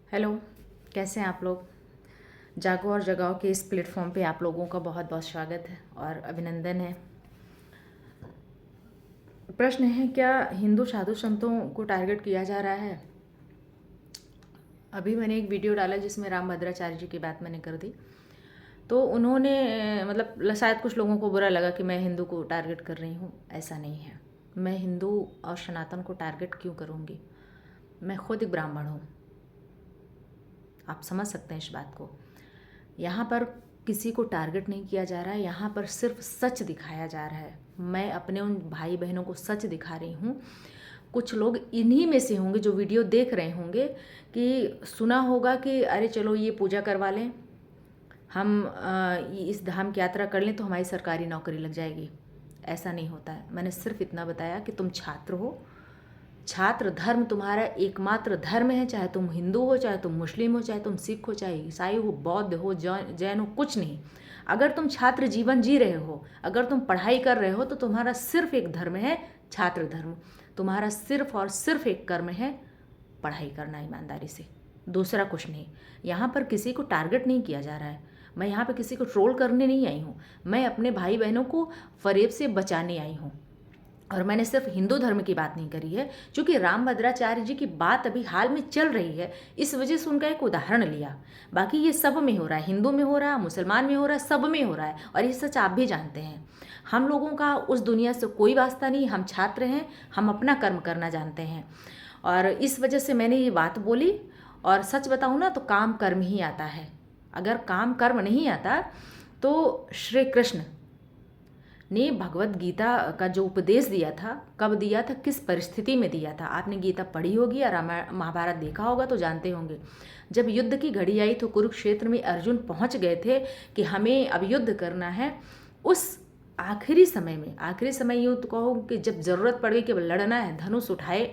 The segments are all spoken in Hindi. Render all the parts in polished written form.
हेलो, कैसे हैं आप लोग। जागो और जगाओ के इस प्लेटफॉर्म पे आप लोगों का बहुत बहुत स्वागत है और अभिनंदन है। प्रश्न है, क्या हिंदू साधु संतों को टारगेट किया जा रहा है। अभी मैंने एक वीडियो डाला जिसमें रामभद्राचार्य जी की बात मैंने कर दी, तो उन्होंने मतलब शायद कुछ लोगों को बुरा लगा कि मैं हिंदू को टारगेट कर रही हूँ। ऐसा नहीं है, मैं हिंदू और सनातन को टारगेट क्यों करूँगी। मैं खुद एक ब्राह्मण हूँ, आप समझ सकते हैं इस बात को। यहाँ पर किसी को टारगेट नहीं किया जा रहा है, यहाँ पर सिर्फ सच दिखाया जा रहा है। मैं अपने उन भाई बहनों को सच दिखा रही हूँ। कुछ लोग इन्हीं में से होंगे जो वीडियो देख रहे होंगे कि सुना होगा कि अरे चलो ये पूजा करवा लें, हम इस धाम की यात्रा कर लें तो हमारी सरकारी नौकरी लग जाएगी। ऐसा नहीं होता है। मैंने सिर्फ इतना बताया कि तुम छात्र हो, छात्र धर्म तुम्हारा एकमात्र धर्म है। चाहे तुम हिंदू हो, चाहे तुम मुस्लिम हो, चाहे तुम सिख हो, चाहे ईसाई हो, बौद्ध हो, जैन हो, कुछ नहीं। अगर तुम छात्र जीवन जी रहे हो, अगर तुम पढ़ाई कर रहे हो, तो तुम्हारा सिर्फ एक धर्म है, छात्र धर्म। तुम्हारा सिर्फ और सिर्फ एक कर्म है, पढ़ाई करना ईमानदारी से, दूसरा कुछ नहीं। यहाँ पर किसी को टारगेट नहीं किया जा रहा है। मैं यहाँ पर किसी को ट्रोल करने नहीं आई हूँ। मैं अपने भाई बहनों को फरेब से बचाने आई हूँ। और मैंने सिर्फ हिंदू धर्म की बात नहीं करी है, क्योंकि रामभद्राचार्य जी की बात अभी हाल में चल रही है, इस वजह से उनका एक उदाहरण लिया। बाकी ये सब में हो रहा है, हिंदू में हो रहा है, मुसलमान में हो रहा है, सब में हो रहा है। और ये सच आप भी जानते हैं। हम लोगों का उस दुनिया से कोई वास्ता नहीं। हम छात्र हैं, हम अपना कर्म करना जानते हैं। और इस वजह से मैंने ये बात बोली। और सच बताऊँ ना, तो काम कर्म ही आता है। अगर काम कर्म नहीं आता तो श्री कृष्ण ने भगवत गीता का जो उपदेश दिया था, कब दिया था, किस परिस्थिति में दिया था। आपने गीता पढ़ी होगी या रामायण महाभारत देखा होगा तो जानते होंगे। जब युद्ध की घड़ी आई तो कुरुक्षेत्र में अर्जुन पहुंच गए थे कि हमें अब युद्ध करना है। उस आखिरी समय में, आखिरी समय यूँ तो कहो कि जब ज़रूरत पड़ गई कि लड़ना है, धनुष उठाए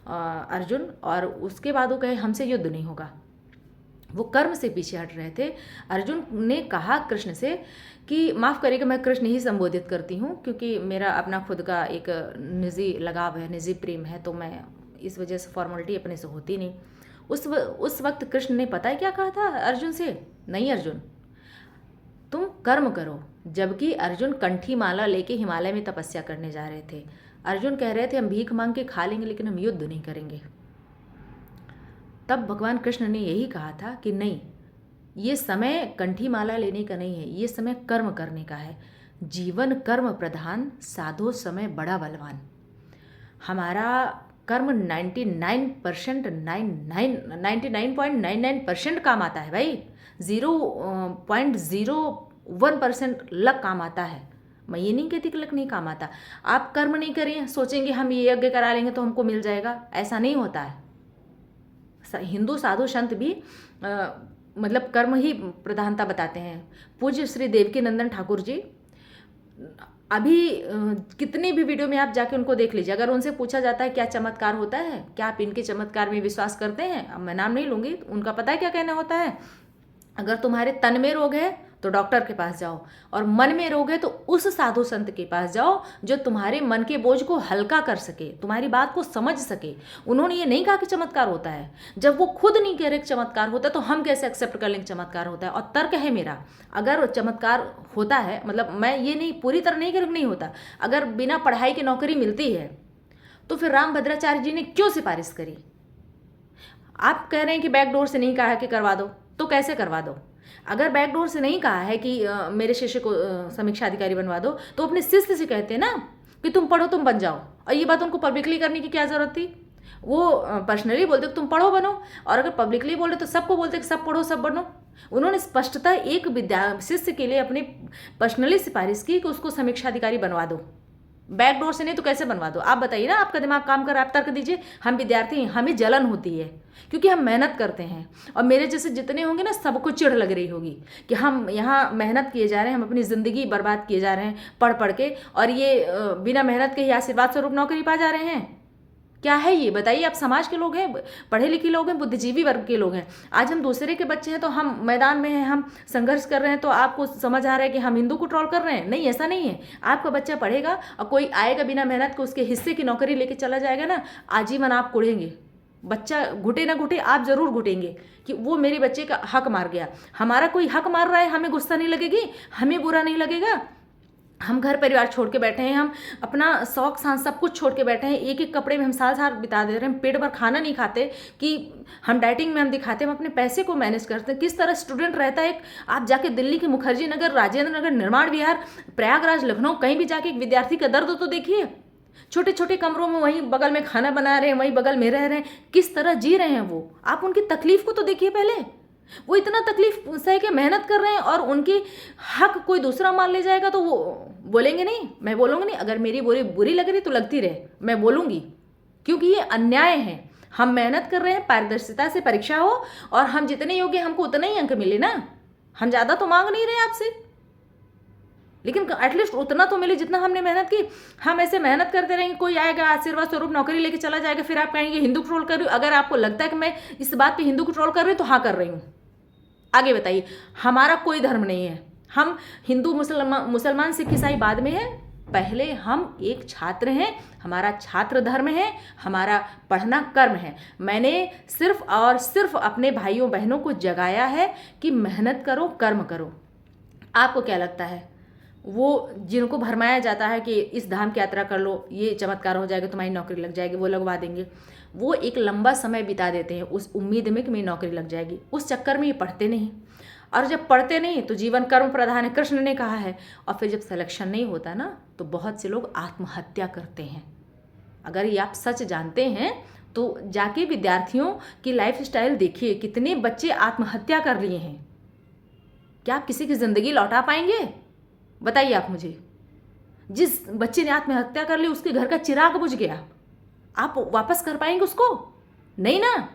अर्जुन, और उसके बाद वो कहे हमसे युद्ध नहीं होगा। वो कर्म से पीछे हट रहे थे। अर्जुन ने कहा कृष्ण से कि माफ़ करिएगा, मैं कृष्ण ही संबोधित करती हूँ, क्योंकि मेरा अपना खुद का एक निजी लगाव है, निजी प्रेम है, तो मैं इस वजह से फॉर्मेलिटी अपने से होती नहीं। उस वक्त कृष्ण ने पता है क्या कहा था अर्जुन से, नहीं अर्जुन तुम कर्म करो। जबकि अर्जुन कंठी माला लेके हिमालय में तपस्या करने जा रहे थे। अर्जुन कह रहे थे हम भीख मांग के खा लेंगे, लेकिन हम युद्ध नहीं करेंगे। तब भगवान कृष्ण ने यही कहा था कि नहीं, ये समय कंठी माला लेने का नहीं है, ये समय कर्म करने का है। जीवन कर्म प्रधान, साधो समय बड़ा बलवान। हमारा कर्म 99.99% काम आता है भाई। 0.01% लक काम आता है। मैं ये नहीं कहती कि लक नहीं काम आता। आप कर्म नहीं करें, सोचेंगे हम ये यज्ञ करा लेंगे तो हमको मिल जाएगा, ऐसा नहीं होता है। हिंदू साधु संत भी मतलब कर्म ही प्रधानता बताते हैं। पूज्य श्री देवकी नंदन ठाकुर जी, अभी कितने भी वीडियो में आप जाके उनको देख लीजिए। अगर उनसे पूछा जाता है क्या चमत्कार होता है, क्या आप इनके चमत्कार में विश्वास करते हैं, अब मैं नाम नहीं लूँगी, उनका पता है क्या कहना होता है। अगर तुम्हारे तन में रोग है तो डॉक्टर के पास जाओ, और मन में रोग है तो उस साधु संत के पास जाओ जो तुम्हारे मन के बोझ को हल्का कर सके, तुम्हारी बात को समझ सके। उन्होंने ये नहीं कहा कि चमत्कार होता है। जब वो खुद नहीं कह रहे कि चमत्कार होता है तो हम कैसे एक्सेप्ट कर लेंगे चमत्कार होता है। और तर्क है मेरा, अगर चमत्कार होता है, मतलब मैं ये नहीं पूरी तरह नहीं कह नहीं होता, अगर बिना पढ़ाई की नौकरी मिलती है तो फिर रामभद्राचार्य जी ने क्यों सिफारिश करी। आप कह रहे हैं कि बैकडोर से नहीं कहा है कि करवा दो, तो कैसे करवा दो। अगर बैकडोर से नहीं कहा है कि मेरे शिष्य को समीक्षा अधिकारी बनवा दो, तो अपने शिष्य से कहते हैं ना कि तुम पढ़ो, तुम बन जाओ। और ये बात उनको पब्लिकली करने की क्या ज़रूरत थी। वो पर्सनली बोलते कि तुम पढ़ो बनो, और अगर पब्लिकली बोले तो सबको बोलते कि सब पढ़ो सब बनो। उन्होंने स्पष्टता एक शिष्य के लिए अपनी पर्सनली सिफारिश की कि उसको समीक्षा अधिकारी बनवा दो। बैकडोर से नहीं तो कैसे बनवा दो। आप बताइए ना, आपका दिमाग काम कर रहा है, आप तर्क दीजिए। हम विद्यार्थी हैं, हमें जलन होती है क्योंकि हम मेहनत करते हैं, और मेरे जैसे जितने होंगे ना सबको चिढ़ लग रही होगी कि हम यहाँ मेहनत किए जा रहे हैं, हम अपनी ज़िंदगी बर्बाद किए जा रहे हैं पढ़ पढ़ के, और ये बिना मेहनत के ही आशीर्वाद स्वरूप नौकरी पा जा रहे हैं। क्या है ये बताइए। आप समाज के लोग हैं, पढ़े लिखे लोग हैं, बुद्धिजीवी वर्ग के लोग हैं। आज हम दूसरे के बच्चे हैं तो हम मैदान में हैं, हम संघर्ष कर रहे हैं, तो आपको समझ आ रहा है कि हम हिंदू को ट्रोल कर रहे हैं। नहीं, ऐसा नहीं है। आपका बच्चा पढ़ेगा और कोई आएगा बिना मेहनत के उसके हिस्से की नौकरी लेके चला जाएगा ना, आजीवन आप कुढ़ेंगे। बच्चा घुटे ना घुटे, आप ज़रूर घुटेंगे कि वो मेरे बच्चे का हक मार गया। हमारा कोई हक मार रहा है, हमें गुस्सा नहीं लगेगी, हमें बुरा नहीं लगेगा। हम घर परिवार छोड़ के बैठे हैं, हम अपना शौक सांस सब कुछ छोड़ के बैठे हैं, एक एक कपड़े में हम साल साल बिता दे रहे हैं, पेट भर खाना नहीं खाते कि हम डाइटिंग में हम दिखाते हैं, हम अपने पैसे को मैनेज करते हैं। किस तरह स्टूडेंट रहता है एक, आप जाके दिल्ली के मुखर्जी नगर, राजेंद्र नगर, निर्माण विहार, प्रयागराज, लखनऊ, कहीं भी जाके एक विद्यार्थी का दर्द तो देखिए। छोटे छोटे कमरों में वहीं बगल में खाना बना रहे हैं, वहीं बगल में रह रहे हैं, किस तरह जी रहे हैं वो। आप उनकी तकलीफ को तो देखिए पहले। वो इतना तकलीफ सह के मेहनत कर रहे हैं और उनकी हक कोई दूसरा मान ले जाएगा तो वो बोलेंगे नहीं, मैं बोलूँगी नहीं। अगर मेरी बुरी लग रही तो लगती रहे, मैं बोलूँगी, क्योंकि ये अन्याय है। हम मेहनत कर रहे हैं, पारदर्शिता से परीक्षा हो और हम जितने योग्य हमको उतने ही अंक मिले ना। हम ज़्यादा तो मांग नहीं रहे आपसे, लेकिन एटलीस्ट उतना तो मिले जितना हमने मेहनत की। हम ऐसे मेहनत करते रहेंगे, कोई आएगा आशीर्वाद स्वरूप नौकरी लेके चला जाएगा, फिर आप कहेंगे हिंदू ट्रोल कर रही हूँ। अगर आपको लगता है कि मैं इस बात पे हिंदू को ट्रोल कर रही हूँ तो हाँ कर रही हूँ। आगे बताइए। हमारा कोई धर्म नहीं है, हम हिंदू मुसलमान सिख ईसाई बाद में है, पहले हम एक छात्र हैं, हमारा छात्र धर्म है, हमारा पढ़ना कर्म है। मैंने सिर्फ और सिर्फ अपने भाइयों बहनों को जगाया है कि मेहनत करो, कर्म करो। आपको क्या लगता है, वो जिनको भरमाया जाता है कि इस धाम की यात्रा कर लो, ये चमत्कार हो जाएगा, तुम्हारी नौकरी लग जाएगी, वो लगवा देंगे, वो एक लंबा समय बिता देते हैं उस उम्मीद में कि मेरी नौकरी लग जाएगी। उस चक्कर में ये पढ़ते नहीं, और जब पढ़ते नहीं तो जीवन कर्म प्रधान है, कृष्ण ने कहा है। और फिर जब सिलेक्शन नहीं होता ना तो बहुत से लोग आत्महत्या करते हैं। अगर ये आप सच जानते हैं तो जाके विद्यार्थियों की लाइफ स्टाइल देखिए, कितने बच्चे आत्महत्या कर लिए हैं। क्या आप किसी की ज़िंदगी लौटा पाएंगे? बताइए आप मुझे। जिस बच्चे ने आत्महत्या कर ली उसके घर का चिराग बुझ गया, आप वापस कर पाएंगे उसको? नहीं ना।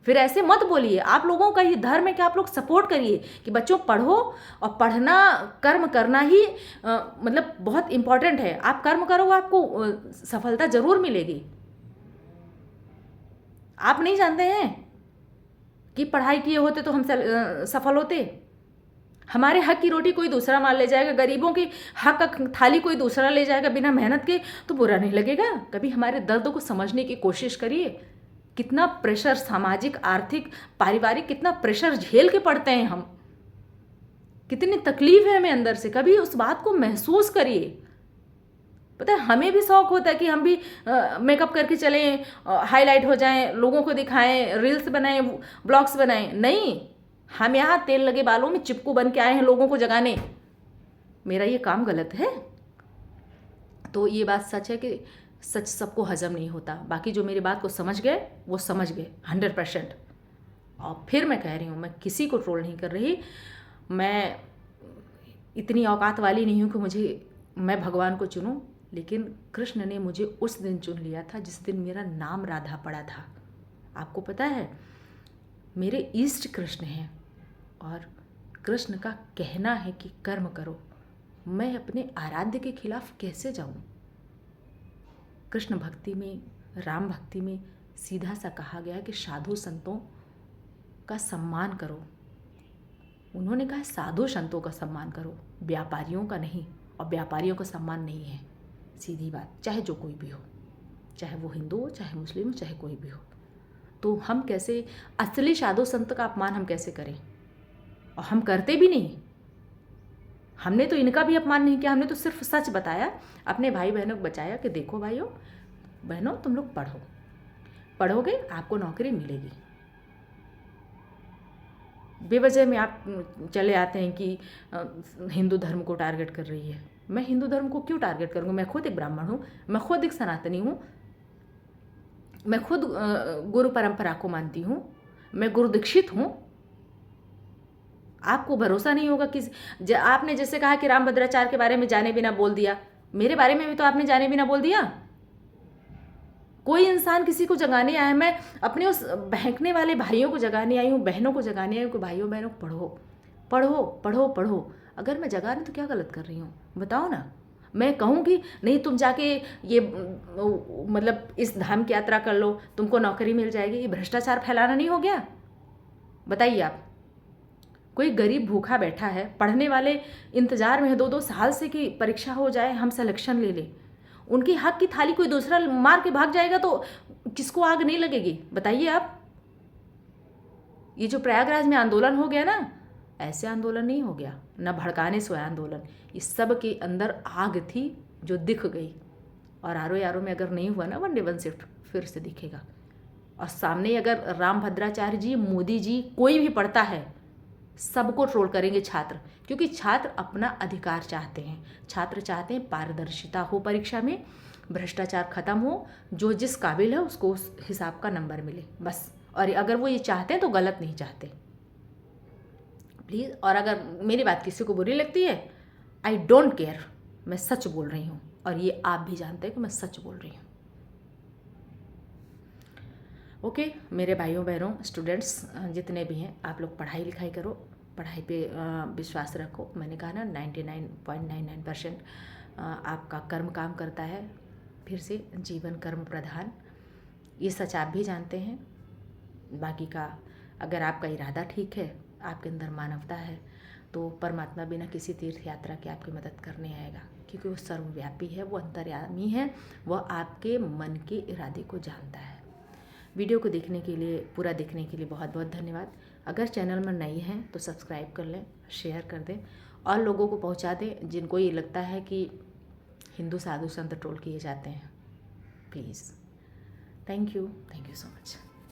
फिर ऐसे मत बोलिए। आप लोगों का ये धर्म है कि आप लोग सपोर्ट करिए कि बच्चों पढ़ो, और पढ़ना कर्म करना ही मतलब बहुत इम्पॉर्टेंट है। आप कर्म करो, आपको सफलता जरूर मिलेगी। आप नहीं जानते हैं कि पढ़ाई किए होते तो हम सफल होते? हमारे हक की रोटी कोई दूसरा मान ले जाएगा, गरीबों की हक का थाली कोई दूसरा ले जाएगा बिना मेहनत के, तो बुरा नहीं लगेगा? कभी हमारे दर्द को समझने की कोशिश करिए। कितना प्रेशर, सामाजिक, आर्थिक, पारिवारिक, कितना प्रेशर झेल के पढ़ते हैं हम, कितनी तकलीफ है हमें अंदर से, कभी उस बात को महसूस करिए। पता है, हमें भी शौक होता है कि हम भी मेकअप करके चलें, हाईलाइट हो जाएं, लोगों को दिखाएं, रील्स बनाएं, ब्लॉग्स बनाएं। नहीं, हम यहाँ तेल लगे बालों में चिपकू बन के आए हैं लोगों को जगाने। मेरा ये काम गलत है? तो ये बात सच है कि सच सबको हजम नहीं होता। बाकी जो मेरी बात को समझ गए वो समझ गए 100%। और फिर मैं कह रही हूँ, मैं किसी को ट्रोल नहीं कर रही। मैं इतनी औकात वाली नहीं हूँ कि मैं भगवान को चुनूँ, लेकिन कृष्ण ने मुझे उस दिन चुन लिया था जिस दिन मेरा नाम राधा पड़ा था। आपको पता है, मेरे ईष्ट कृष्ण हैं और कृष्ण का कहना है कि कर्म करो। मैं अपने आराध्य के खिलाफ कैसे जाऊं? कृष्ण भक्ति में, राम भक्ति में सीधा सा कहा गया है कि साधु संतों का सम्मान करो। उन्होंने कहा साधु संतों का सम्मान करो, व्यापारियों का नहीं। और व्यापारियों का सम्मान नहीं है, सीधी बात, चाहे जो कोई भी हो, चाहे वो हिंदू हो, चाहे मुस्लिम हो, चाहे कोई भी हो। तो हम कैसे असली साधु संत का अपमान हम कैसे करें? और हम करते भी नहीं। हमने तो इनका भी अपमान नहीं किया, हमने तो सिर्फ सच बताया, अपने भाई बहनों को बचाया कि देखो भाइयों बहनों, तुम लोग पढ़ोगे आपको नौकरी मिलेगी। बेवजह में आप चले आते हैं कि हिंदू धर्म को टारगेट कर रही है। मैं हिंदू धर्म को क्यों टारगेट करूँगी? मैं खुद एक ब्राह्मण हूँ, मैं खुद एक सनातनी हूँ, मैं खुद गुरु परंपरा को मानती हूँ, मैं गुरु दीक्षित हूँ। आपको भरोसा नहीं होगा कि आपने जैसे कहा कि रामभद्राचार्य के बारे में जाने बिना बोल दिया, मेरे बारे में भी तो आपने जाने बिना बोल दिया। कोई इंसान किसी को जगाने आया, मैं अपने उस बहकने वाले भाइयों को जगाने आई हूँ, बहनों को जगाने आई हूँ कि भाइयों बहनों पढ़ो पढ़ो पढ़ो पढ़ो। अगर मैं जगा रही तो क्या गलत कर रही हूँ बताओ ना? मैं कहूँ कि नहीं तुम जाके ये मतलब इस धाम की यात्रा कर लो, तुमको नौकरी मिल जाएगी, ये भ्रष्टाचार फैलाना नहीं हो गया? बताइए आप। कोई गरीब भूखा बैठा है, पढ़ने वाले इंतज़ार में है 2-2 साल से कि परीक्षा हो जाए, हम सिलेक्शन ले लें। उनकी हक की थाली कोई दूसरा मार के भाग जाएगा तो किसको आग नहीं लगेगी बताइए आप। ये जो प्रयागराज में आंदोलन हो गया ना, ऐसे आंदोलन नहीं हो गया, ना भड़काने से हुआ आंदोलन, इस सब के अंदर आग थी जो दिख गई। और आर में अगर नहीं हुआ ना 1 day 1 शिफ्ट, फिर से दिखेगा। और सामने अगर राम भद्राचार्य जी, मोदी जी, कोई भी पढ़ता है, सबको ट्रोल करेंगे छात्र, क्योंकि छात्र अपना अधिकार चाहते हैं। छात्र चाहते हैं पारदर्शिता हो परीक्षा में, भ्रष्टाचार खत्म हो, जो जिस काबिल है उसको उस हिसाब का नंबर मिले, बस। और अगर वो ये चाहते हैं तो गलत नहीं चाहते, प्लीज़। और अगर मेरी बात किसी को बुरी लगती है, आई डोंट केयर, मैं सच बोल रही हूँ, और ये आप भी जानते हैं कि मैं सच बोल रही हूँ। ओके मेरे भाइयों बहनों, स्टूडेंट्स जितने भी हैं, आप लोग पढ़ाई लिखाई करो, पढ़ाई पे विश्वास रखो। मैंने कहा ना 99.99% आपका कर्म काम करता है। फिर से जीवन कर्म प्रधान, ये सच आप भी जानते हैं। बाकी का अगर आपका इरादा ठीक है, आपके अंदर मानवता है, तो परमात्मा बिना किसी तीर्थ यात्रा के आपकी मदद करने आएगा, क्योंकि वो सर्वव्यापी है, वो अंतर्यामी है, वह आपके मन के इरादे को जानता है। वीडियो को देखने के लिए, पूरा देखने के लिए बहुत बहुत धन्यवाद। अगर चैनल में नई हैं तो सब्सक्राइब कर लें, शेयर कर दें और लोगों को पहुंचा दें जिनको ये लगता है कि हिंदू साधु संत ट्रोल किए जाते हैं। Please, thank you so much.